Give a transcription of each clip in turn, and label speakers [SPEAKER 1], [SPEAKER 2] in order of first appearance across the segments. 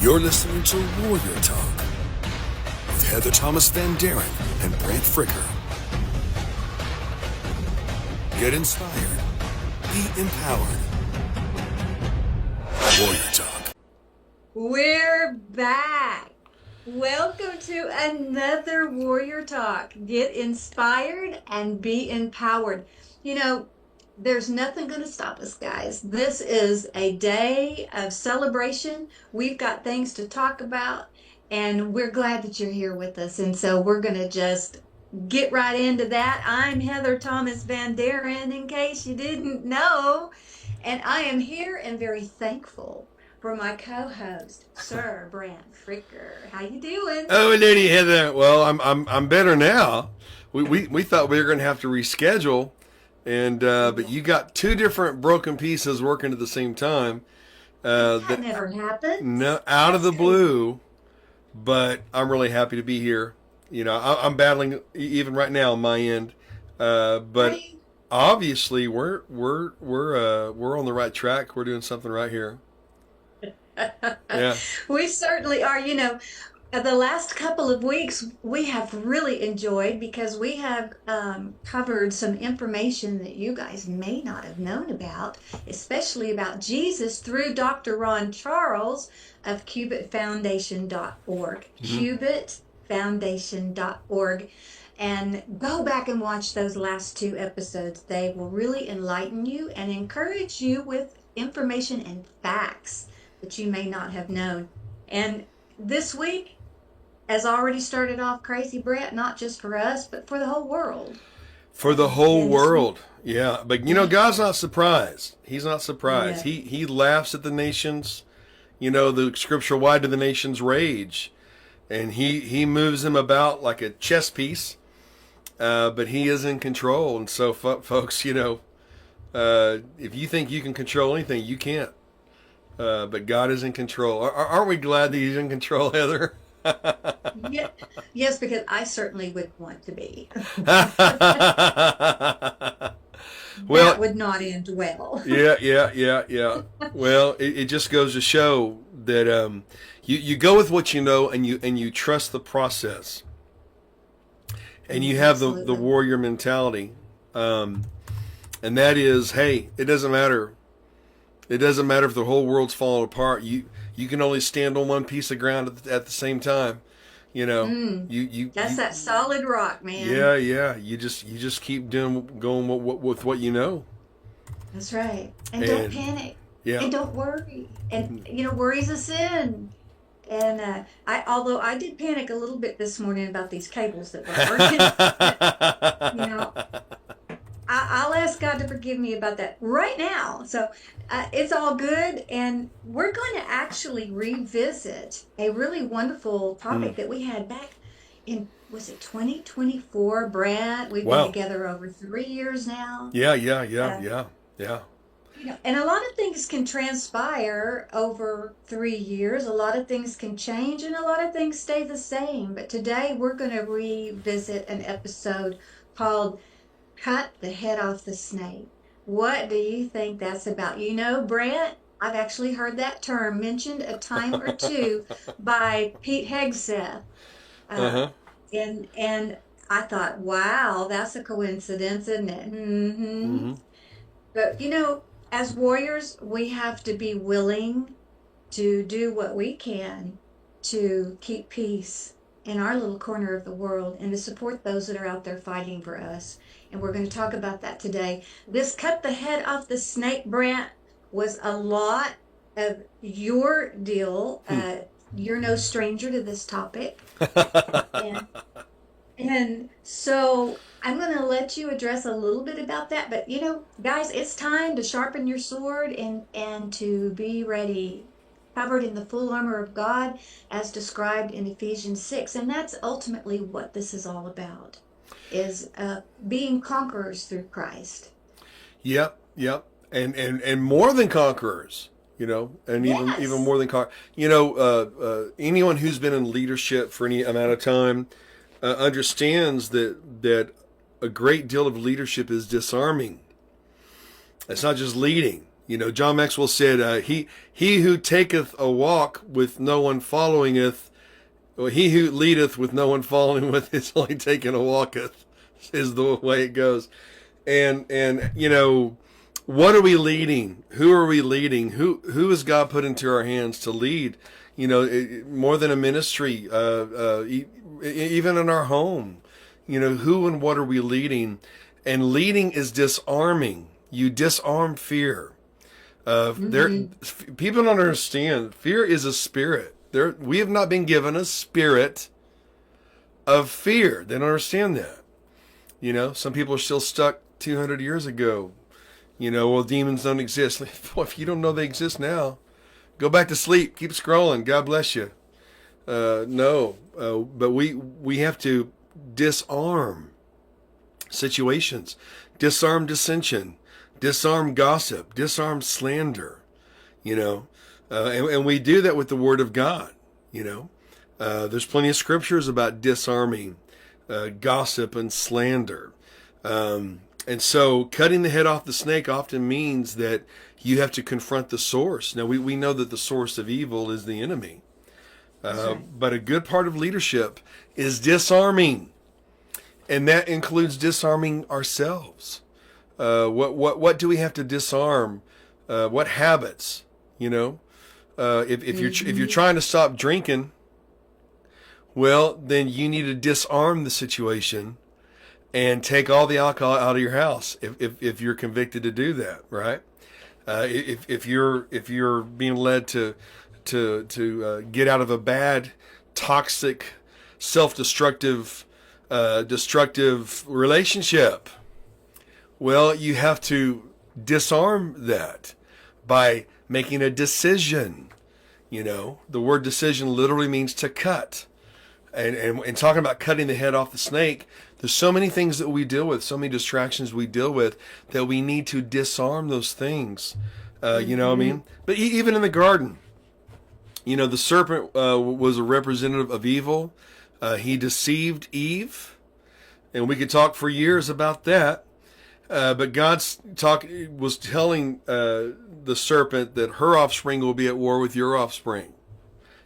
[SPEAKER 1] You're listening to Warrior Talk with Heather Thomas Van Daren and Brant Fricker. Get inspired. Be empowered. Warrior Talk.
[SPEAKER 2] We're back. Welcome to another Warrior Talk. Get inspired and be empowered. You know, there's nothing going to stop us, guys. This is a day of celebration. We've got things to talk about, and we're glad that you're here with us. And so we're going to just get right into that. I'm Heather Thomas Van Daren, in case you didn't know, and I am here and very thankful for my co-host, Sir Brant Fricker. How you doing?
[SPEAKER 3] Oh, lady Heather. Well, I'm better now. We thought we were going to have to reschedule, and but you got two different broken pieces working at the same time.
[SPEAKER 2] That never happened.
[SPEAKER 3] No, out of the blue. But I'm really happy to be here. You know, I'm battling even right now on my end, but
[SPEAKER 2] Right.
[SPEAKER 3] obviously we're on the right track. We're doing something right here. Yeah.
[SPEAKER 2] We certainly are. The last couple of weeks we have really enjoyed because we have covered some information that you guys may not have known about, especially about Jesus through Dr. Ron Charles of cubitfoundation.org. Cubitfoundation.org. And go back and watch those last two episodes. They will really enlighten you and encourage you with information and facts that you may not have known. And this week has already started off crazy, Brett, not just for us, but for the whole world.
[SPEAKER 3] For the whole
[SPEAKER 2] And
[SPEAKER 3] world. Yeah. But you know, God's not surprised. He's not surprised.
[SPEAKER 2] yeah,
[SPEAKER 3] He laughs at the nations. You know, the scripture, why do the nations rage? And he moves them about like a chess piece. But he is in control. And so folks, you know, if you think you can control anything, you can't. But God is in control. Aren't we glad that he's in control, Heather?
[SPEAKER 2] yeah, yes, because I certainly would want to be. That
[SPEAKER 3] Well,
[SPEAKER 2] would not end well.
[SPEAKER 3] yeah. Well, it just goes to show that you go with what you know, and you trust the process, and you have the
[SPEAKER 2] Absolutely.
[SPEAKER 3] warrior mentality, and that is, hey, it doesn't matter. It doesn't matter if the whole world's falling apart. You can only stand on one piece of ground at the same time. You know,
[SPEAKER 2] Mm,
[SPEAKER 3] you
[SPEAKER 2] that's that solid rock, man.
[SPEAKER 3] yeah. You just keep going with what you know,
[SPEAKER 2] That's right. And don't
[SPEAKER 3] and
[SPEAKER 2] panic.
[SPEAKER 3] yeah.
[SPEAKER 2] And don't worry. And worry's a sin. And although I did panic a little bit this morning about these cables that weren't working, but you know, I'll ask God to forgive me about that right now. So it's all good. And we're going to actually revisit a really wonderful topic
[SPEAKER 3] Mm.
[SPEAKER 2] that we had back in, was it 2024, Brad? We've been
[SPEAKER 3] Wow.
[SPEAKER 2] together over 3 years now. Uh,
[SPEAKER 3] Yeah.
[SPEAKER 2] and a lot of things can transpire over 3 years. A lot of things can change and a lot of things stay the same. But today we're going to revisit an episode called Cut the Head Off the Snake. What do you think that's about? You know, Brent, I've actually heard that term mentioned a time or two by Pete Hegseth.
[SPEAKER 3] Uh
[SPEAKER 2] Uh,
[SPEAKER 3] huh.
[SPEAKER 2] and I thought, wow, that's a coincidence, isn't it?
[SPEAKER 3] Hmm.
[SPEAKER 2] But as warriors, we have to be willing to do what we can to keep peace in our little corner of the world and to support those that are out there fighting for us. And we're going to talk about that today. This cut the head off the snake, Brant, was a lot of your deal. You're no stranger to this topic. And and so I'm going to let you address a little bit about that. But guys, it's time to sharpen your sword and to be ready, covered in the full armor of God as described in Ephesians 6. And that's ultimately what this is all about, is being conquerors through Christ.
[SPEAKER 3] Yep. And more than conquerors, you know, and even
[SPEAKER 2] Yes.
[SPEAKER 3] more than you know, anyone who's been in leadership for any amount of time understands that a great deal of leadership is disarming. It's not just leading. You know, John Maxwell said, he who taketh a walk with no one followingeth, or he who leadeth with no one following with is only taking a walketh, is the way it goes. And you know, what are we leading? Who are we leading? Who has God put into our hands to lead? You know, more than a ministry, even in our home. You know, who and what are we leading? And leading is disarming. You disarm fear. People don't understand. Fear is a spirit. We have not been given a spirit of fear. They don't understand that. You know, some people are still stuck 200 years ago. You know, well, demons don't exist. Well, if you don't know they exist now, go back to sleep. Keep scrolling. God bless you. No, but we have to disarm situations, disarm dissension, disarm gossip, disarm slander, you know, and we do that with the Word of God. You know, there's plenty of scriptures about disarming gossip and slander. And so cutting the head off the snake often means that you have to confront the source. Now, we know that the source of evil is the enemy. But a good part of leadership is disarming. And that includes disarming ourselves. What do we have to disarm? What habits? You know, if you're trying to stop drinking, well, then you need to disarm the situation and take all the alcohol out of your house. If you're convicted to do that, right? If you're being led to get out of a bad, toxic, self-destructive, destructive relationship, well, you have to disarm that by making a decision. You know, the word decision literally means to cut. And talking about cutting the head off the snake, there's so many things that we deal with, so many distractions we deal with, that we need to disarm those things. You know what I mean? But even in the garden, you know, the serpent was a representative of evil. He deceived Eve, and we could talk for years about that. But God was telling the serpent that her offspring will be at war with your offspring.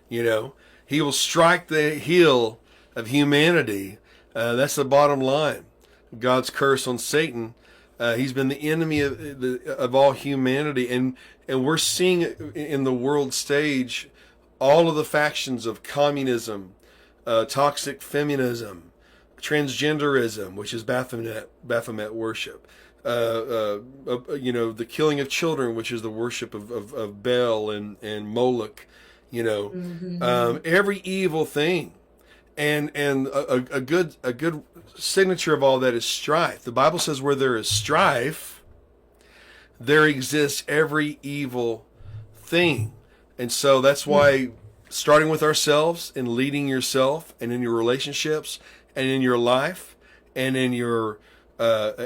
[SPEAKER 3] You know, he will strike the heel of humanity. That's the bottom line. God's curse on Satan. He's been the enemy of all humanity, and we're seeing in the world stage all of the factions of communism, toxic feminism, transgenderism, which is Baphomet worship, you know, the killing of children, which is the worship of Baal and Moloch, you know, every evil thing. And a good signature of all that is strife. The Bible says where there is strife, there exists every evil thing. And so that's why starting with ourselves and leading yourself and in your relationships and in your life and in your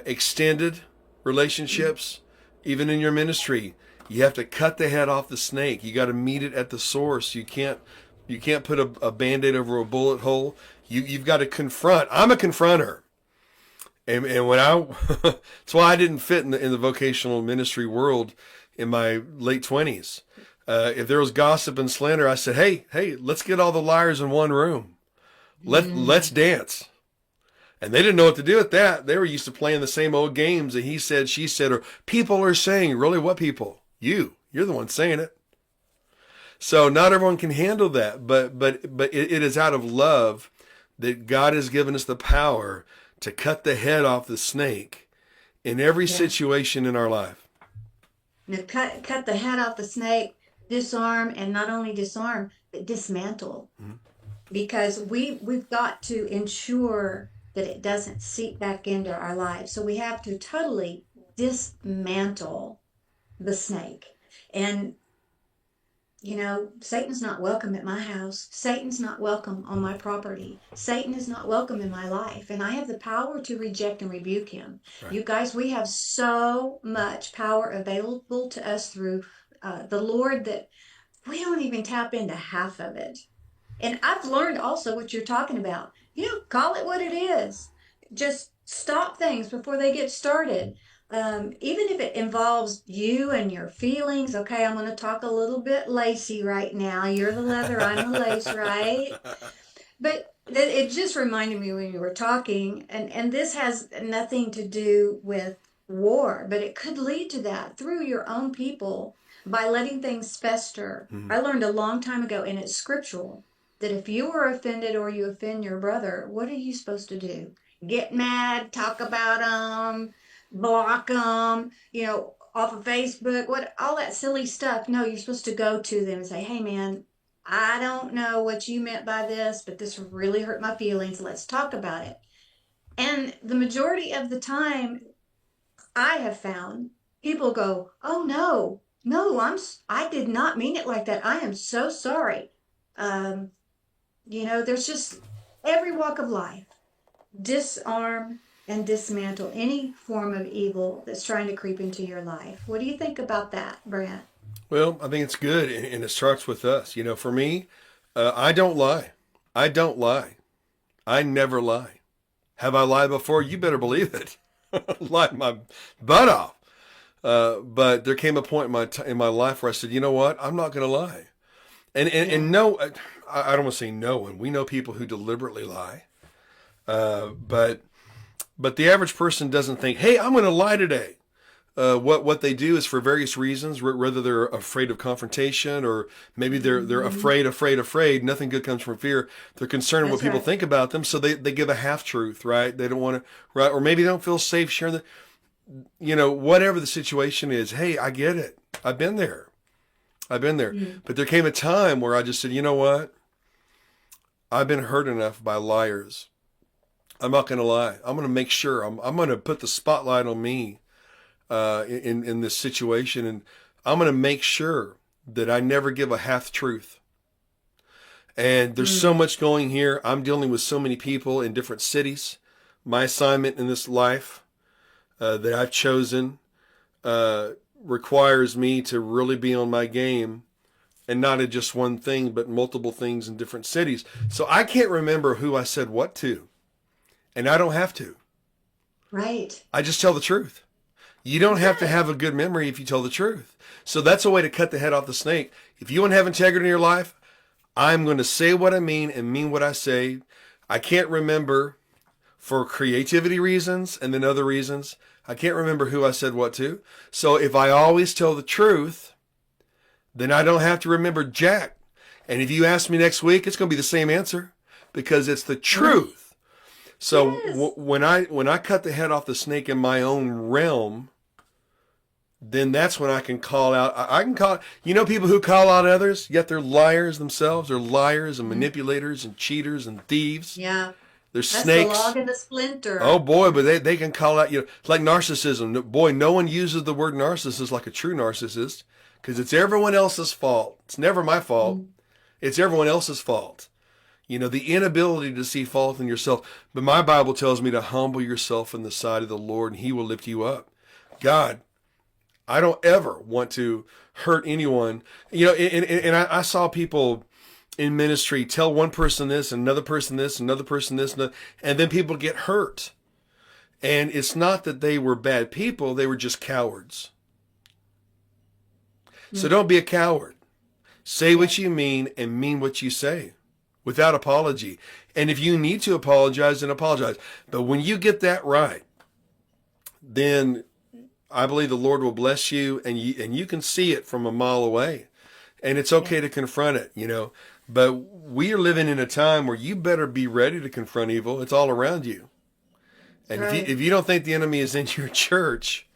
[SPEAKER 3] extended relationships, even in your ministry, you have to cut the head off the snake. You got to meet it at the source. You can't put a Band-Aid over a bullet hole. You've got to confront. I'm a confronter. And when that's why I didn't fit in the vocational ministry world in my late 20s. If there was gossip and slander, I said, hey, let's get all the liars in one room. Let's dance. And they didn't know what to do with that. They were used to playing the same old games that he said, she said, or people are saying. Really, what people? You're the one saying it. So not everyone can handle that, but it is out of love that God has given us the power to cut the head off the snake in every situation in our life.
[SPEAKER 2] Now, cut the head off the snake, disarm, and not only disarm, but dismantle. Because we've got to ensure that it doesn't seep back into our lives. So we have to totally dismantle the snake. And you know, Satan's not welcome at my house. Satan's not welcome on my property. Satan is not welcome in my life. And I have the power to reject and rebuke him. Right. You guys, we have so much power available to us through the Lord that we don't even tap into half of it. And I've learned also what you're talking about. You know, call it what it is. Just stop things before they get started. even if it involves you and your feelings. Okay, I'm going to talk a little bit lacy right now. You're the leather, I'm the lace, right? But it just reminded me when you were talking, and this has nothing to do with war, but it could lead to that through your own people by letting things fester. I learned a long time ago, and it's scriptural, that if you are offended or you offend your brother, what are you supposed to do? Get mad, talk about them, block them, off of Facebook, what all that silly stuff. No, you're supposed to go to them and say, "Hey, man, I don't know what you meant by this, but this really hurt my feelings. Let's talk about it." And the majority of the time, I have found people go, "Oh no, no, I did not mean it like that. I am so sorry." Um, there's just every walk of life, disarm and dismantle any form of evil that's trying to creep into your life. What do you think about that, Brant?
[SPEAKER 3] Well, I think it's good, and it starts with us. For me, I don't lie. I don't lie. I never lie. Have I lied before? You better believe it. Lied my butt off. But there came a point in my life where I said, you know what? I'm not going to lie. And no, I don't want to say no one. We know people who deliberately lie. But the average person doesn't think, hey, I'm going to lie today. What they do is for various reasons, whether they're afraid of confrontation or maybe they're afraid. Nothing good comes from fear. They're concerned what people think about them, so they give a half truth, right? They don't want to, right? Or maybe they don't feel safe sharing whatever the situation is. Hey, I get it. I've been there. But there came a time where I just said, you know what? I've been hurt enough by liars. I'm not going to lie. I'm going to make sure I'm going to put the spotlight on me. In this situation, and I'm going to make sure that I never give a half truth. And there's so much going here. I'm dealing with so many people in different cities. My assignment in this life that I've chosen requires me to really be on my game, and not at just one thing, but multiple things in different cities. So I can't remember who I said what to, and I don't have to.
[SPEAKER 2] Right.
[SPEAKER 3] I just tell the truth. You don't have to have a good memory if you tell the truth. So that's a way to cut the head off the snake. If you want to have integrity in your life, I'm going to say what I mean and mean what I say. I can't remember for creativity reasons and then other reasons. I can't remember who I said what to. So if I always tell the truth, then I don't have to remember jack. And if you ask me next week, it's going to be the same answer because it's the truth. So
[SPEAKER 2] Yes.
[SPEAKER 3] when I cut the head off the snake in my own realm, then that's when I can call out. I can call, people who call out others, yet they're liars themselves. They're liars and manipulators and cheaters and thieves.
[SPEAKER 2] Yeah.
[SPEAKER 3] They're
[SPEAKER 2] That's
[SPEAKER 3] snakes.
[SPEAKER 2] the log and the splinter.
[SPEAKER 3] Oh boy, but they can call out, like narcissism. Boy, no one uses the word narcissist like a true narcissist because it's everyone else's fault. It's never my fault. It's everyone else's fault. The inability to see fault in yourself. But my Bible tells me to humble yourself in the sight of the Lord and he will lift you up. God, I don't ever want to hurt anyone. And I saw people in ministry tell one person this, another person this, another person this, and then people get hurt. And it's not that they were bad people, they were just cowards. So don't be a coward. Say what you mean and mean what you say without apology. And if you need to apologize, then apologize. But when you get that right, then I believe the Lord will bless you, and you can see it from a mile away. And it's okay to confront it, But we are living in a time where you better be ready to confront evil. It's all around you. And
[SPEAKER 2] Right.
[SPEAKER 3] if you don't think the enemy is in your church,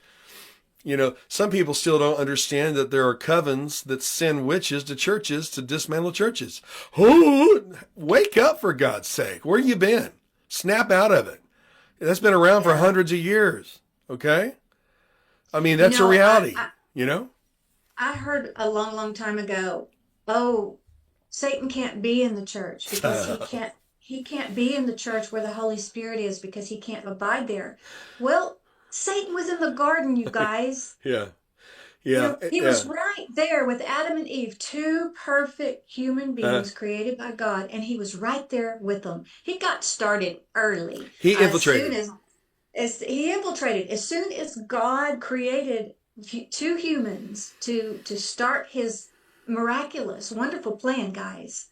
[SPEAKER 3] some people still don't understand that there are covens that send witches to churches to dismantle churches. Oh, wake up, for God's sake. Where you been? Snap out of it. That's been around for hundreds of years. Okay? I mean, that's a reality,
[SPEAKER 2] I heard a long, long time ago, oh, Satan can't be in the church because he can't be in the church where the Holy Spirit is because he can't abide there. Well, Satan was in the garden, you guys.
[SPEAKER 3] Yeah. Yeah.
[SPEAKER 2] He was right there with Adam and Eve, two perfect human beings created by God, and he was right there with them. He got started early.
[SPEAKER 3] He infiltrated.
[SPEAKER 2] He infiltrated as soon as God created two humans to start his miraculous, wonderful plan, guys.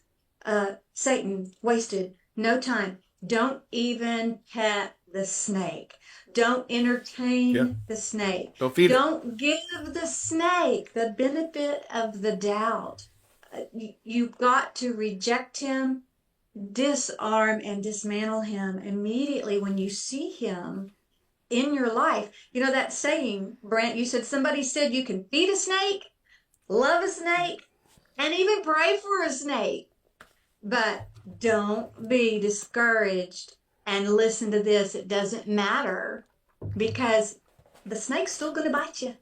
[SPEAKER 2] Satan wasted no time. Don't even pet the snake. Don't
[SPEAKER 3] Yeah.
[SPEAKER 2] entertain the snake.
[SPEAKER 3] Don't feed it.
[SPEAKER 2] Don't give the snake the benefit of the doubt. You've got to reject him, disarm and dismantle him immediately when you see him in your life. You know that saying, Brent, you said somebody said you can feed a snake, love a snake, and even pray for a snake. But don't be discouraged and listen to this. It doesn't matter because the snake's still going to bite you.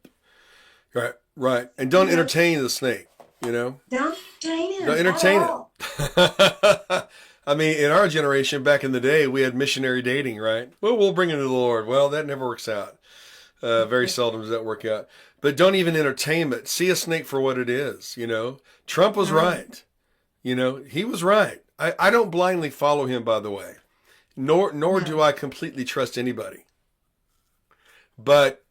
[SPEAKER 3] Right, right. And don't
[SPEAKER 2] You know,
[SPEAKER 3] entertain the snake, you know?
[SPEAKER 2] don't entertain him
[SPEAKER 3] Don't
[SPEAKER 2] at
[SPEAKER 3] entertain
[SPEAKER 2] all.
[SPEAKER 3] it. I mean, in our generation, back in the day, we had missionary dating, right? Well, we'll bring it to the Lord. Well, that never works out. Very seldom does that work out. But don't even entertain it. See a snake for what it is, you know? Trump was right. You know, he was right. I don't blindly follow him, by the way. Nor do I completely trust anybody. But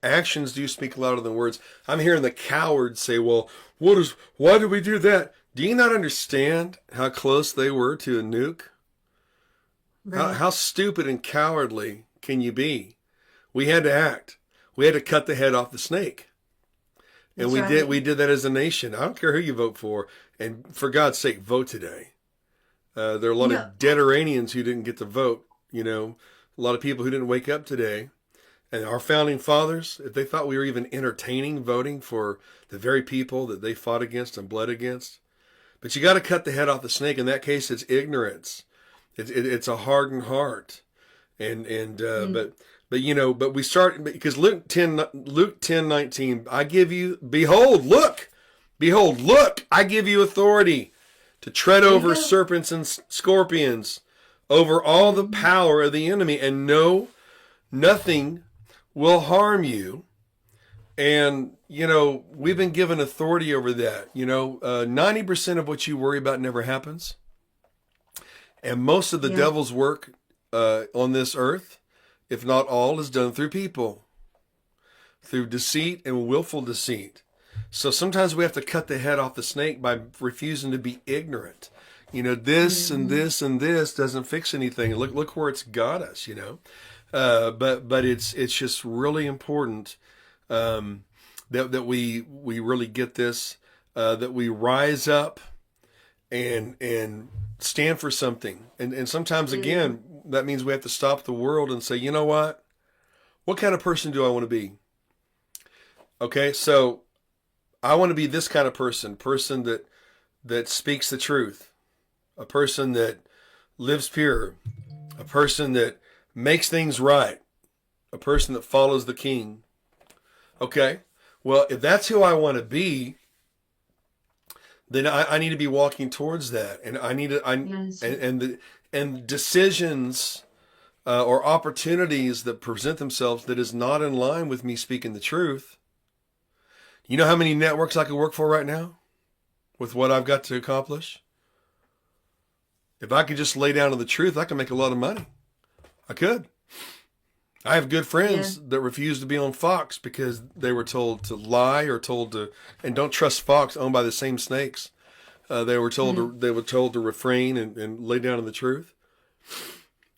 [SPEAKER 3] actions do speak louder than words. I'm hearing the cowards say, well, why did we do that? Do you not understand how close they were to a nuke?
[SPEAKER 2] Right.
[SPEAKER 3] How stupid and cowardly can you be? We had to act. We had to cut the head off the snake. And
[SPEAKER 2] That's
[SPEAKER 3] we
[SPEAKER 2] right.
[SPEAKER 3] did that as a nation. I don't care who you vote for. And for God's sake, vote today. There are a lot
[SPEAKER 2] No.
[SPEAKER 3] of dead Iranians who didn't get to vote. You know, a lot of people who didn't wake up today. And our founding fathers, if they thought we were even entertaining voting for the very people that they fought against and bled against. But you got to cut the head off the snake. In that case, it's ignorance. It's a hardened heart. But you know, but we start because Luke 10:19. I give you, behold, look, I give you authority to tread over serpents and scorpions, over all the power of the enemy, and nothing will harm you. And, you know, we've been given authority over that. You know, 90% of what you worry about never happens. And most of the devil's work on this earth, if not all, is done through people, through deceit and willful deceit. So sometimes we have to cut the head off the snake by refusing to be ignorant. You know, this and this and this doesn't fix anything. Look where it's got us, you know. But it's just really important that we really get this, that we rise up and stand for something. And sometimes, again, that means we have to stop the world and say, you know what? What kind of person do I want to be? Okay, so I want to be this kind of person that speaks the truth, a person that lives pure, a person that makes things right, a person that follows the King. Okay, well, if that's who I want to be, then I need to be walking towards that, and I need to, and decisions or opportunities that present themselves that is not in line with me speaking the truth. You know how many networks I could work for right now with what I've got to accomplish? If I could just lay down to the truth, I can make a lot of money. I could. I have good friends that refuse to be on Fox because they were told to lie or told to, and don't trust Fox, owned by the same snakes. They were told to refrain and lay down to the truth.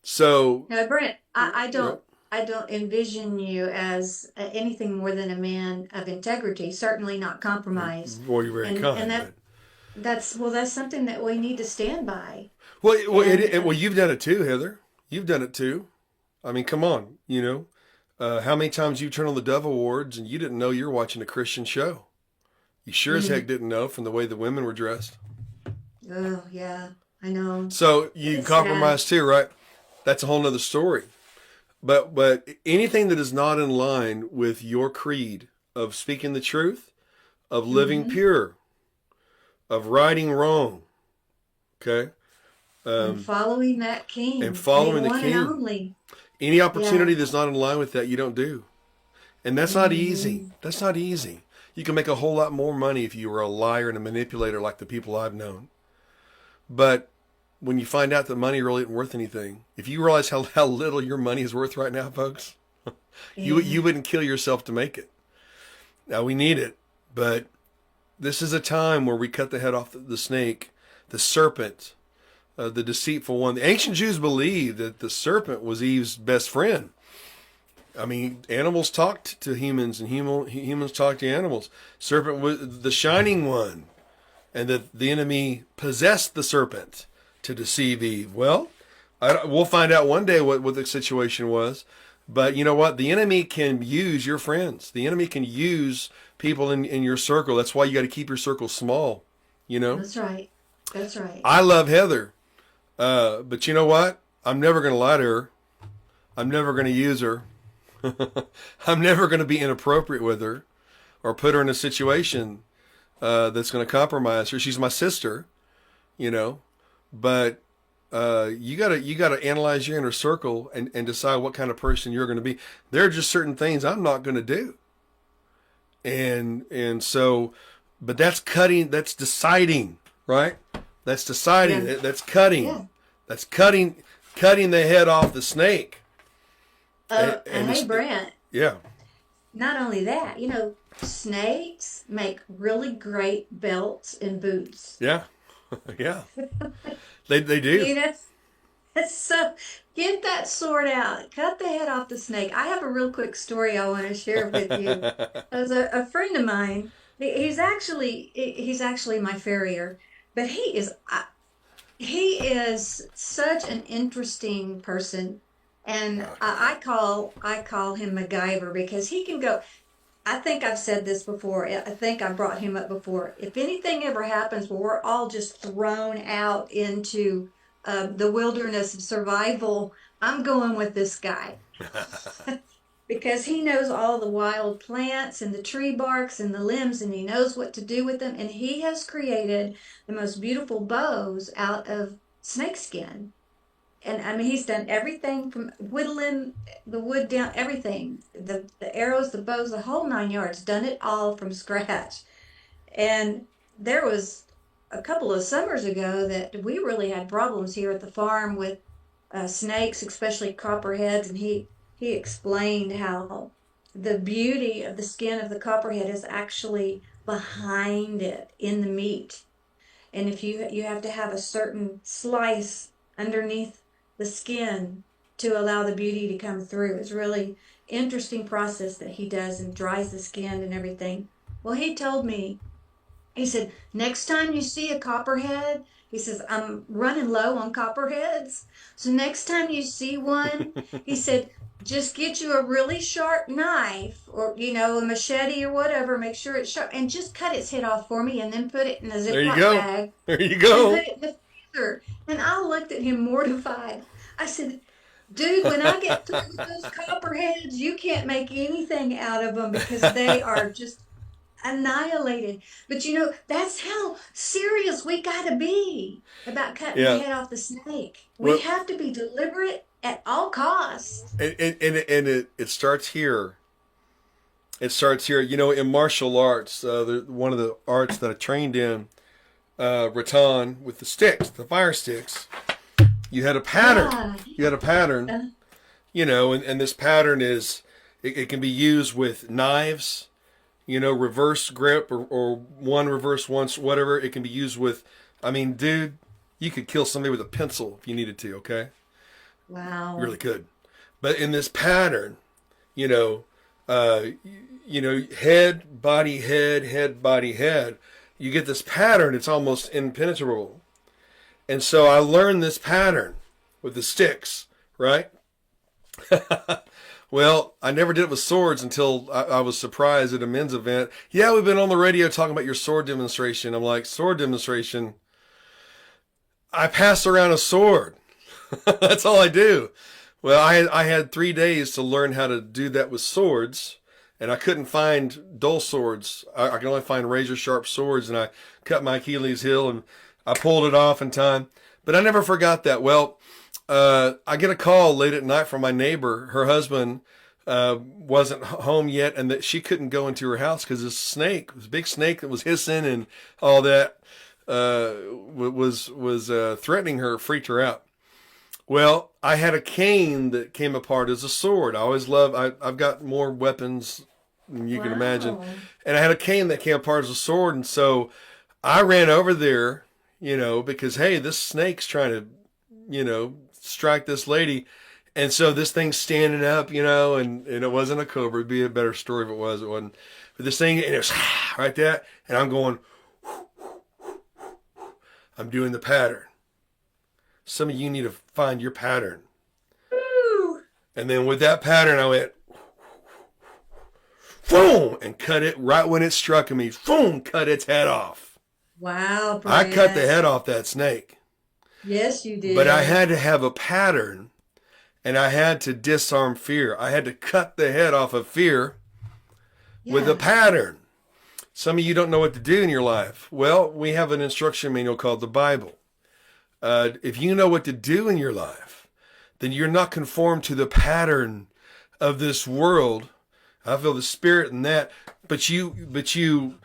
[SPEAKER 3] So,
[SPEAKER 2] No, Brent, I don't envision you as anything more than a man of integrity. Certainly not compromised.
[SPEAKER 3] Well, you're very kind.
[SPEAKER 2] And that's something that we need to stand by.
[SPEAKER 3] Well, you've done it too, Heather. You've done it too. I mean, come on, you know. How many times you turn on the Dove Awards and you didn't know you were watching a Christian show? You sure as heck didn't know from the way the women were dressed.
[SPEAKER 2] Oh, yeah, I know.
[SPEAKER 3] So you
[SPEAKER 2] It's
[SPEAKER 3] compromise too, right? That's a whole nother story. But anything that is not in line with your creed of speaking the truth, of living pure, of righting wrong, okay?
[SPEAKER 2] And following that King.
[SPEAKER 3] And following the
[SPEAKER 2] one
[SPEAKER 3] King.
[SPEAKER 2] And only.
[SPEAKER 3] Any opportunity that's not in line with that, you don't do. And that's not easy. That's not easy. You can make a whole lot more money if you were a liar and a manipulator like the people I've known. But when you find out that money really isn't worth anything. If you realize how little your money is worth right now, folks, you wouldn't kill yourself to make it. Now we need it, but this is a time where we cut the head off the snake, the serpent, the deceitful one. The ancient Jews believed that the serpent was Eve's best friend. I mean, animals talked to humans, and humans talked to animals. Serpent was the shining one, and that the enemy possessed the serpent to deceive Eve. Well, we'll find out one day what the situation was. But you know what? The enemy can use your friends. The enemy can use people in your circle. That's why you got to keep your circle small. You know?
[SPEAKER 2] That's right. That's right.
[SPEAKER 3] I love Heather. But you know what? I'm never going to lie to her. I'm never going to use her. I'm never going to be inappropriate with her or put her in a situation that's going to compromise her. She's my sister, you know. But you gotta analyze your inner circle and decide what kind of person you're going to be. There are just certain things I'm not going to do, and so, but that's cutting. That's deciding, right? That's deciding.
[SPEAKER 2] Yeah.
[SPEAKER 3] That's cutting.
[SPEAKER 2] Yeah.
[SPEAKER 3] That's cutting the head off the snake.
[SPEAKER 2] And hey, Brent,
[SPEAKER 3] Yeah.
[SPEAKER 2] not only that, snakes make really great belts and boots.
[SPEAKER 3] Yeah. Yeah. They do.
[SPEAKER 2] So get that sword out, cut the head off the snake. I have a real quick story I want to share with you. There's a friend of mine. He's actually my farrier, but he is such an interesting person, and I call him MacGyver because he can go. I think I've said this before. I think I brought him up before. If anything ever happens where we're all just thrown out into the wilderness of survival, I'm going with this guy. Because he knows all the wild plants and the tree barks and the limbs, and he knows what to do with them. And he has created the most beautiful bows out of snakeskin. And I mean, he's done everything from whittling the wood down, everything, the arrows, the bows, the whole 9 yards, done it all from scratch. And there was a couple of summers ago that we really had problems here at the farm with snakes, especially copperheads. And he explained how the beauty of the skin of the copperhead is actually behind it in the meat. And if you have to have a certain slice underneath the skin to allow the beauty to come through. It's really interesting process that he does and dries the skin and everything. Well, he told me, he said, next time you see a copperhead, he says, I'm running low on copperheads. So next time you see one, he said, just get you a really sharp knife or, a machete or whatever. Make sure it's sharp and just cut its head off for me and then put it in a Ziploc bag.
[SPEAKER 3] There you go.
[SPEAKER 2] And put it in the freezer. And I looked at him mortified. I said, dude, when I get through with those copperheads, you can't make anything out of them because they are just annihilated. But that's how serious we got to be about cutting the head off the snake. We have to be deliberate at all costs.
[SPEAKER 3] And it starts here. It starts here. In martial arts, one of the arts that I trained in, rattan, with the sticks, the fire sticks, you had a pattern.
[SPEAKER 2] Yeah.
[SPEAKER 3] You had a pattern, and this pattern is, it can be used with knives, reverse grip or one reverse once, whatever. It can be used with, dude, you could kill somebody with a pencil if you needed to, okay?
[SPEAKER 2] Wow.
[SPEAKER 3] Really could. But in this pattern, head, body, head, body, head, you get this pattern. It's almost impenetrable. And so I learned this pattern with the sticks, right? Well, I never did it with swords until I was surprised at a men's event. Yeah, we've been on the radio talking about your sword demonstration. I'm like, sword demonstration? I pass around a sword. That's all I do. Well, I had 3 days to learn how to do that with swords, and I couldn't find dull swords. I could only find razor sharp swords, and I cut my Achilles heel, and I pulled it off in time. But I never forgot that. Well, I get a call late at night from my neighbor. Her husband wasn't home yet, and that she couldn't go into her house because this snake, this big snake that was hissing and all that, was threatening her, freaked her out. Well, I had a cane that came apart as a sword. I always love. I've got more weapons than you can imagine, and I had a cane that came apart as a sword, and so I ran over there, because hey, this snake's trying to, strike this lady. And so this thing's standing up, and it wasn't a cobra. It'd be a better story if it was. It wasn't. But this thing, and it was right there, and I'm going, I'm doing the pattern. Some of you need to find your pattern.
[SPEAKER 2] Ooh.
[SPEAKER 3] And then with that pattern, I went, boom, and cut it right when it struck me. Boom, cut its head off.
[SPEAKER 2] Wow,
[SPEAKER 3] I
[SPEAKER 2] Brent.
[SPEAKER 3] cut the head off that snake.
[SPEAKER 2] Yes, you did.
[SPEAKER 3] But I had to have a pattern, and I had to disarm fear. I had to cut the head off of fear with a pattern. Some of you don't know what to do in your life. Well, we have an instruction manual called the Bible. If you know what to do in your life, then you're not conformed to the pattern of this world. I feel the Spirit in that. But you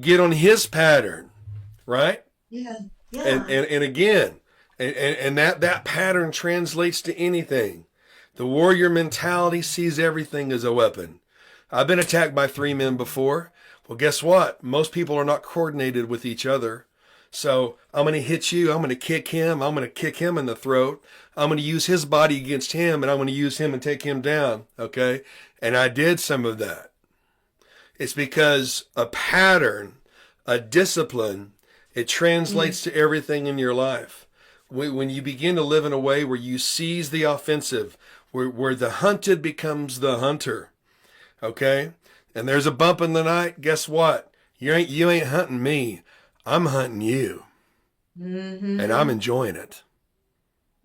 [SPEAKER 3] get on His pattern, right?
[SPEAKER 2] Yeah.
[SPEAKER 3] And again, and that pattern translates to anything. The warrior mentality sees everything as a weapon. I've been attacked by 3 men before. Well, guess what? Most people are not coordinated with each other. So I'm going to hit you. I'm going to kick him. I'm going to kick him in the throat. I'm going to use his body against him, and I'm going to use him and take him down. Okay? And I did some of that. It's because a pattern, a discipline, it translates to everything in your life. When you begin to live in a way where you seize the offensive, where the hunted becomes the hunter, okay? And there's a bump in the night, guess what? You ain't hunting me. I'm hunting you.
[SPEAKER 2] Mm-hmm.
[SPEAKER 3] And I'm enjoying it.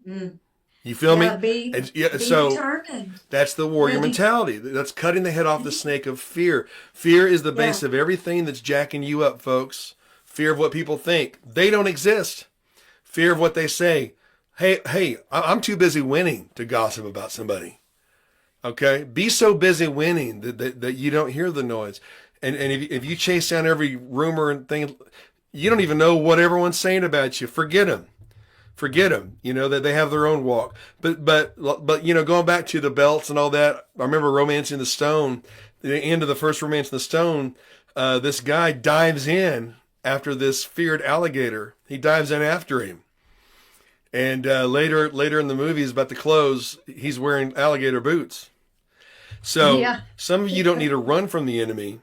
[SPEAKER 2] Mm.
[SPEAKER 3] You feel me?
[SPEAKER 2] Be
[SPEAKER 3] So
[SPEAKER 2] determined.
[SPEAKER 3] that's the warrior mentality. That's cutting the head off the snake of fear. Fear is the base of everything that's jacking you up, folks. Fear of what people think. They don't exist. Fear of what they say. Hey, I'm too busy winning to gossip about somebody. Okay? Be so busy winning that you don't hear the noise. And if you chase down every rumor and thing, you don't even know what everyone's saying about you. Forget them. That they have their own walk. But going back to the belts and all that, I remember Romancing the Stone, the end of the first Romancing the Stone, this guy dives in after this feared alligator. He dives in after him. And later in the movie, he's about to close, he's wearing alligator boots. So some of you don't need to run from the enemy.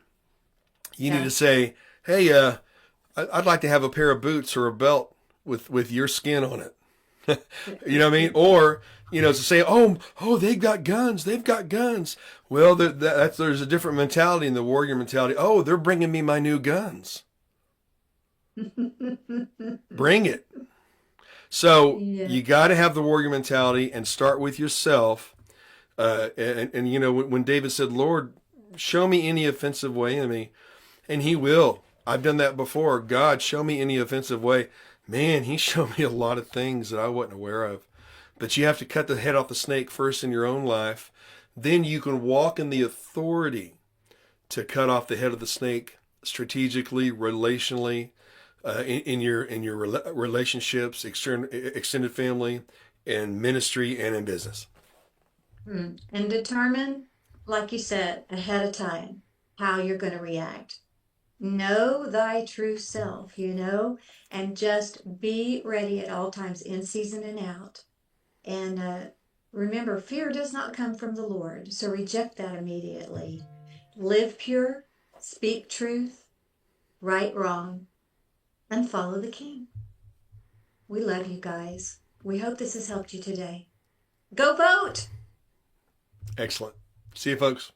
[SPEAKER 3] You need to say, hey, I'd like to have a pair of boots or a belt with your skin on it. You know what I mean? Or, to say, oh, they've got guns. Well, there's a different mentality in the warrior mentality. Oh, they're bringing me my new guns. Bring it. So you got to have the warrior mentality and start with yourself. When David said, Lord, show me any offensive way in me, and He will. I've done that before. God, show me any offensive way. Man, He showed me a lot of things that I wasn't aware of. But you have to cut the head off the snake first in your own life. Then you can walk in the authority to cut off the head of the snake strategically, relationally, in your relationships, extended family, and ministry, and in business.
[SPEAKER 2] And determine, like you said, ahead of time, how you're going to react. Know thy true self, and just be ready at all times, in season and out. And remember, fear does not come from the Lord, so reject that immediately. Live pure, speak truth, right wrong, and follow the King. We love you guys. We hope this has helped you today. Go vote!
[SPEAKER 3] Excellent. See you, folks.